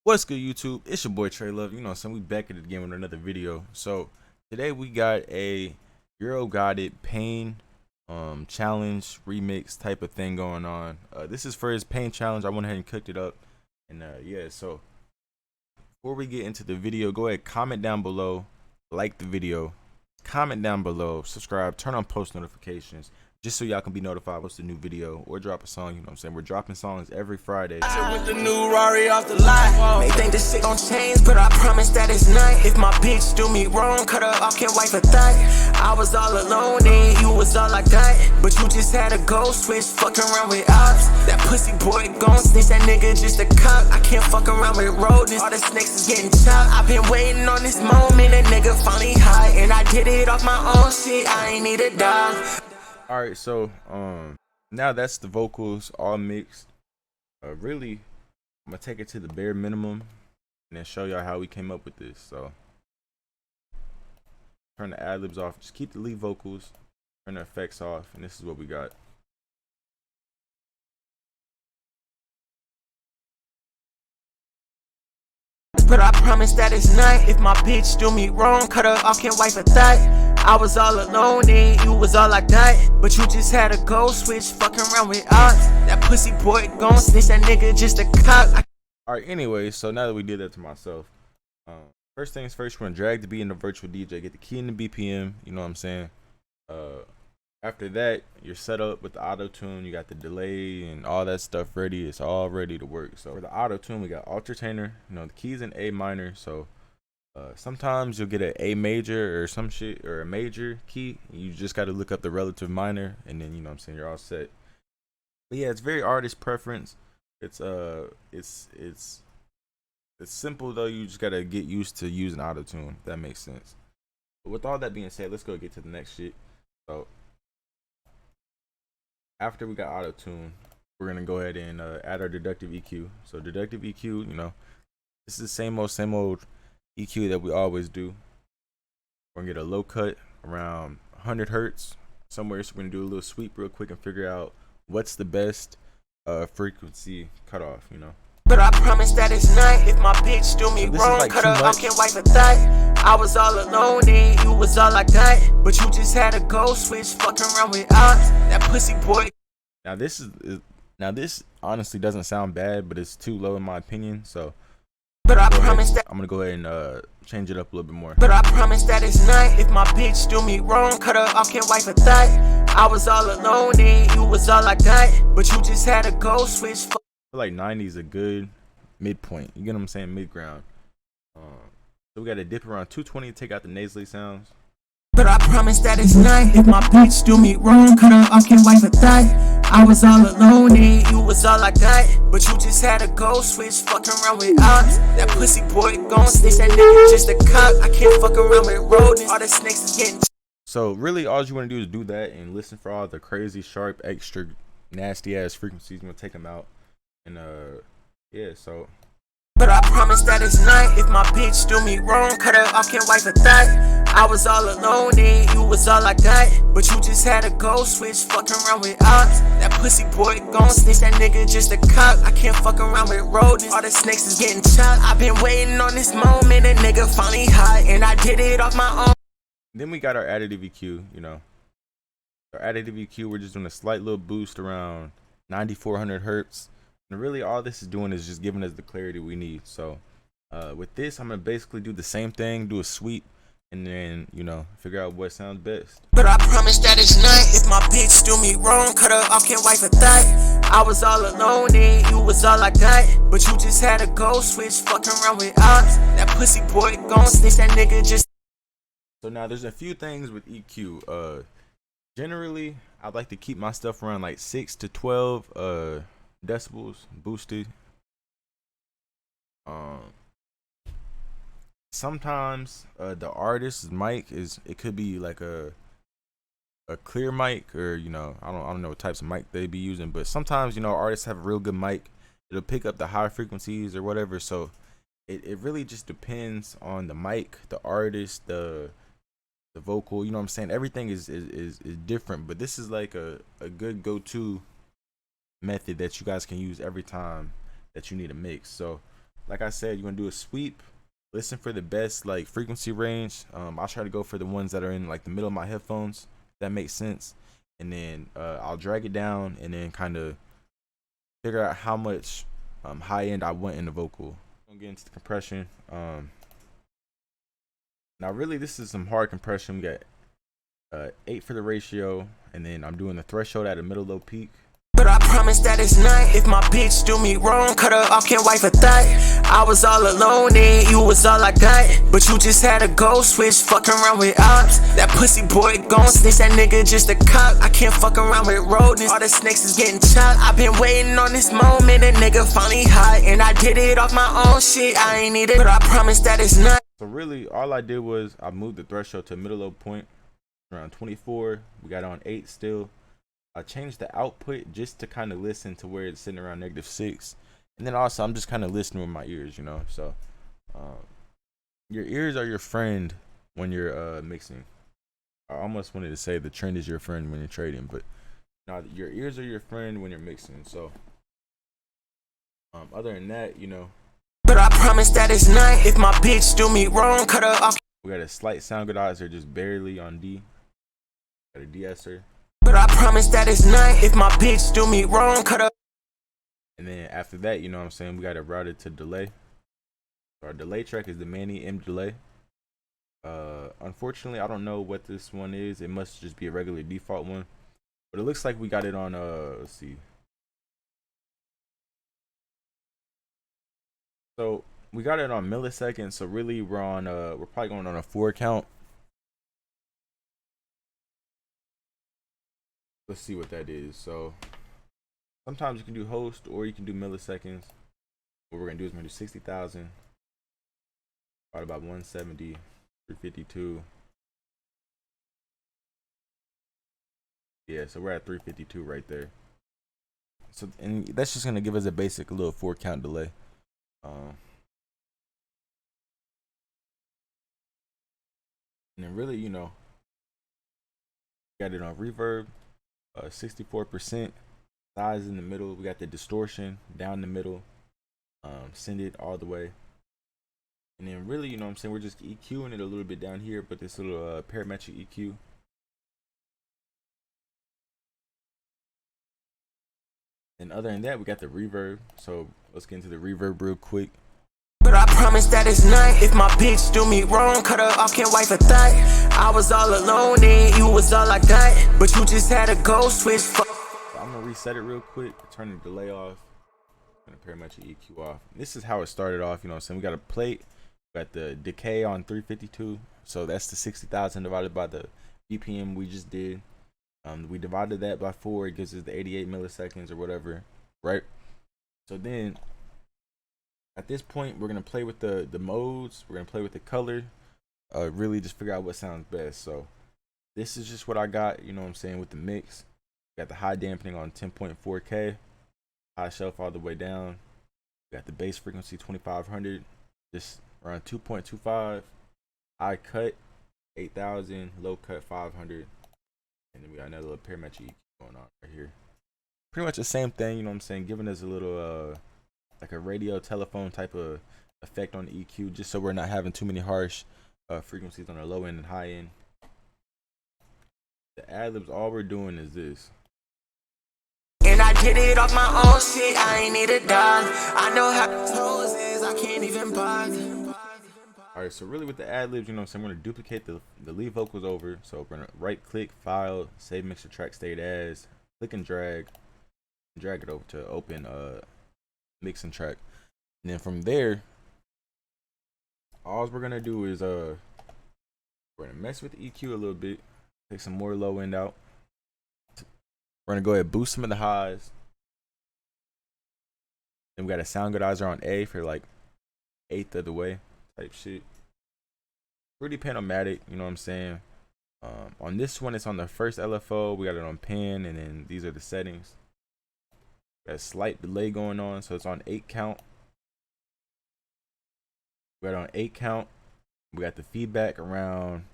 What's good, YouTube? It's your boy TRELUVX. You know, so we back at it again with another video. So today we got a Gotit pain challenge remix type of thing going on. This is for his pain challenge. I went ahead and cooked it up, and yeah. So before we get into the video, go ahead, comment down below, like the video, comment down below, subscribe, turn on post notifications, just so y'all can be notified what's the new video or drop a song. You know what I'm saying? We're dropping songs every Friday. With the new Roddy off the line. They think this shit gon' change, but I promise that it's not. If my bitch do me wrong, cut her off, can't wipe a thigh. I was all alone and you was all I got, but you just had a go switch, fucking around with ops. That pussy boy gon' snitch, that nigga just a cop. I can't fuck around with rodents, all the snakes is getting chopped. I've been waiting on this moment, that nigga finally high, and I did it off my own shit, I ain't need a dog. Alright, so now that's the vocals all mixed. Really, I'm gonna take it to the bare minimum and then show y'all how we came up with this. So turn the ad-libs off, just keep the lead vocals, turn the effects off, and this is what we got. But I promise that it's not. If my bitch do me wrong, cut her off, can't wipe a thigh. I was all alone and you was all I got, but you just had a go switch, fucking around with ops. That pussy boy gon' snitch, that nigga just a cop. Alright, anyway, so now that we did that to myself, first things first, we're gonna drag the beat in the virtual DJ, get the key in the BPM, you know what I'm saying? After that, you're set up with the auto tune, you got the delay and all that stuff ready. It's all ready to work. So for the auto tune, we got alternator, you know, the keys in A minor. So sometimes you'll get an A major or some shit, or a major key. You just got to look up the relative minor, and then, you know what I'm saying, you're all set. But yeah, it's very artist preference. It's simple though. You just gotta get used to using auto tune, if that makes sense. But with all that being said, let's go get to the next shit. So after we got auto tune, we're gonna go ahead and add our deductive EQ. So deductive EQ, you know, this is the same old EQ that we always do. We're gonna get a low cut around 100 hertz somewhere. So we're gonna do a little sweep real quick and figure out what's the best frequency cutoff, you know. But I promise that it's not. If my bitch do me wrong, cut her off, can't wipe a thigh. I was all alone and you was all I got, but you just had a go switch, fucking around with ops. That pussy boy. Now this honestly doesn't sound bad, but it's too low in my opinion. So but I promise that I'm gonna go ahead and change it up a little bit more. But I promise that it's not. If my bitch do me wrong, cut her off, can't wipe a thigh. I was all alone and you was all I got, but you just had a go switch. I feel like 90 is a good midpoint. You get what I'm saying? Mid ground. So we gotta dip around 220 to take out the nasally sounds. But I promise that it's not. If my bitch do me wrong, cut her off, can't wipe a thigh. I was all alone and you was all I got, but you just had a go switch, fucking around with ops. That pussy boy gon' snitch, that nigga just a cop. I can't fuck around with rodents, all the snakes is getting. So really all you want to do is do that and listen for all the crazy sharp extra nasty ass frequencies. I'm gonna take them out. And yeah, so but I promise that it's not. If my bitch do me wrong, cut her off, can't wipe a thigh. I was all alone and you was all I got, but you just had a go switch, fucking around with ops. That pussy boy gon' snitch, that nigga just a cop. I can't fuck around with rodents, all the snakes is getting chopped. I've been waiting on this moment, that nigga finally high, and I did it off my own. Then we got our additive EQ, you know. Our additive EQ, we're just doing a slight little boost around 9400 hertz. And really all this is doing is just giving us the clarity we need. So with this, I'm gonna basically do the same thing, do a sweep, and then, you know, figure out what sounds best. But I promise that it's not. If my bitch do me wrong, cut her off, can't wipe a thigh. I was all alone and you was all I got, but you just had a go switch, fucking around with ops. That pussy boy gon' snitch, that nigga just. So now there's a few things with EQ. Generally I like to keep my stuff around like 6 to 12 decibels boosted. Sometimes the artist's mic it could be like a clear mic, or, you know, I don't know what types of mic they be using, but sometimes, you know, artists have a real good mic, it'll pick up the high frequencies or whatever. So it really just depends on the mic, the artist, the vocal, you know what I'm saying? Everything is different, but this is like a good go-to method that you guys can use every time that you need a mix. So like I said, you're gonna do a sweep. Listen for the best like frequency range. I'll try to go for the ones that are in like the middle of my headphones. If that makes sense. And then I'll drag it down and then kind of figure out how much high end I want in the vocal. I'm gonna get into the compression. Now really this is some hard compression. We got 8 for the ratio, and then I'm doing the threshold at a middle low peak. But I promise that it's not. If my bitch do me wrong, cut her off, can't wipe a thought. I was all alone and you was all I got. But you just had a gold switch, fucking around with ops. That pussy boy gon' snitch, that nigga just a cop. I can't fuck around with rodents, all the snakes is getting chopped. I've been waiting on this moment, a nigga finally hot. And I did it off my own shit, I ain't need it. But I promise that it's not. So really all I did was I moved the threshold to a middle low point around 24. We got on 8 still. I changed the output just to kind of listen to where it's sitting around -6, and then also I'm just kind of listening with my ears, you know. So your ears are your friend when you're mixing. I almost wanted to say the trend is your friend when you're trading, but no, your ears are your friend when you're mixing. So other than that, you know. But I promise that it's not. If my bitch do me wrong, cut her off. We got a slight sound goodizer, just barely on D. Got a de-esser. But I promise that it's not. If my bitch do me wrong, cut her. And then after that, you know what I'm saying, we got it routed to delay. Our delay track is the Manny M delay. Unfortunately, I don't know what this one is. It must just be a regular default one. But it looks like we got it on let's see. So we got it on milliseconds, so really we're on we're probably going on a 4 count. Let's see what that is. So sometimes you can do host or you can do milliseconds. What we're gonna do is we're gonna do 60,000 divided by 170, 352. Yeah, so we're at 352 right there. So and that's just gonna give us a basic little 4 count delay. And then really, you know, got it on reverb. 64% size in the middle. We got the distortion down the middle. Send it all the way. And then really, you know what I'm saying, we're just EQing it a little bit down here, but this little parametric EQ. And other than that, we got the reverb. So let's get into the reverb real quick. But I promise that it's not. If my bitch do me wrong, cut her off, can't wipe a thought. I was all alone and you was all I got. But you just had a gold switch. So I'm gonna reset it real quick, turn the delay off, and the parametric EQ off. This is how it started off, you know what I'm saying? We got a plate, we got the decay on 352. So that's the 60,000 divided by the BPM we just did. We divided that by 4, it gives us the 88 milliseconds or whatever, right? So then at this point, we're gonna play with the modes. We're gonna play with the color. Really just figure out what sounds best. So this is just what I got, you know what I'm saying, with the mix. Got the high dampening on 10.4K, high shelf all the way down. Got the bass frequency 2500, just around 2.25. High cut 8000, low cut 500, and then we got another little parametric EQ going on right here. Pretty much the same thing, you know what I'm saying, giving us a little like a radio telephone type of effect on the EQ, just so we're not having too many harsh frequencies on the low end and high end. The ad-libs, all we're doing is this. And I did it off my own shit, I ain't need a dog. I know how the toes is, I can't even bother. Alright, so really with the ad-libs, you know what I'm saying, we're going to duplicate the lead vocals over. So we're going to right click, file, save mixer track state as, click and drag it over to open mixing track. And then from there, all we're going to do is we're going to mess with the EQ a little bit, take some more low end out. We're going to go ahead and boost some of the highs. Then we got a sound goodizer on A for like 1/8 of the way type shit. Pretty panomatic, you know what I'm saying. On this one, it's on the first LFO. We got it on pan, and then these are the settings. Got a slight delay going on, so it's on 8 count. We got it on 8 count. We got the feedback around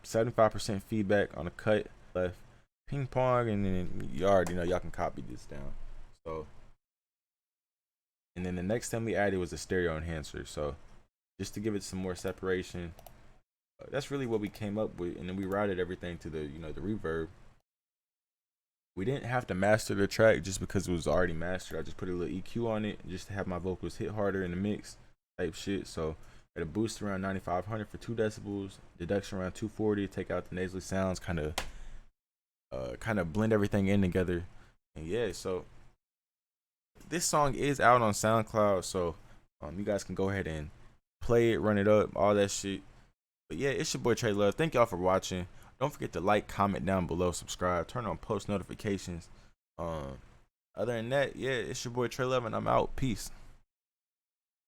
75% feedback on the cut left. Ping pong, and then you already know y'all can copy this down. So And then the next thing we added was a stereo enhancer. So just to give it some more separation, that's really what we came up with. And then we routed everything to the, you know, the reverb. We didn't have to master the track just because it was already mastered. I just put a little EQ on it just to have my vocals hit harder in the mix type shit. So at a boost around 9500 for 2 decibels, deduction around 240, take out the nasally sounds, kind of blend everything in together. And yeah, so this song is out on SoundCloud, so you guys can go ahead and play it, run it up, all that shit. But yeah, it's your boy TRELUVX. Thank y'all for watching. Don't forget to like, comment down below, subscribe, turn on post notifications. Other than that, yeah, it's your boy TRELUVX, and I'm out. Peace.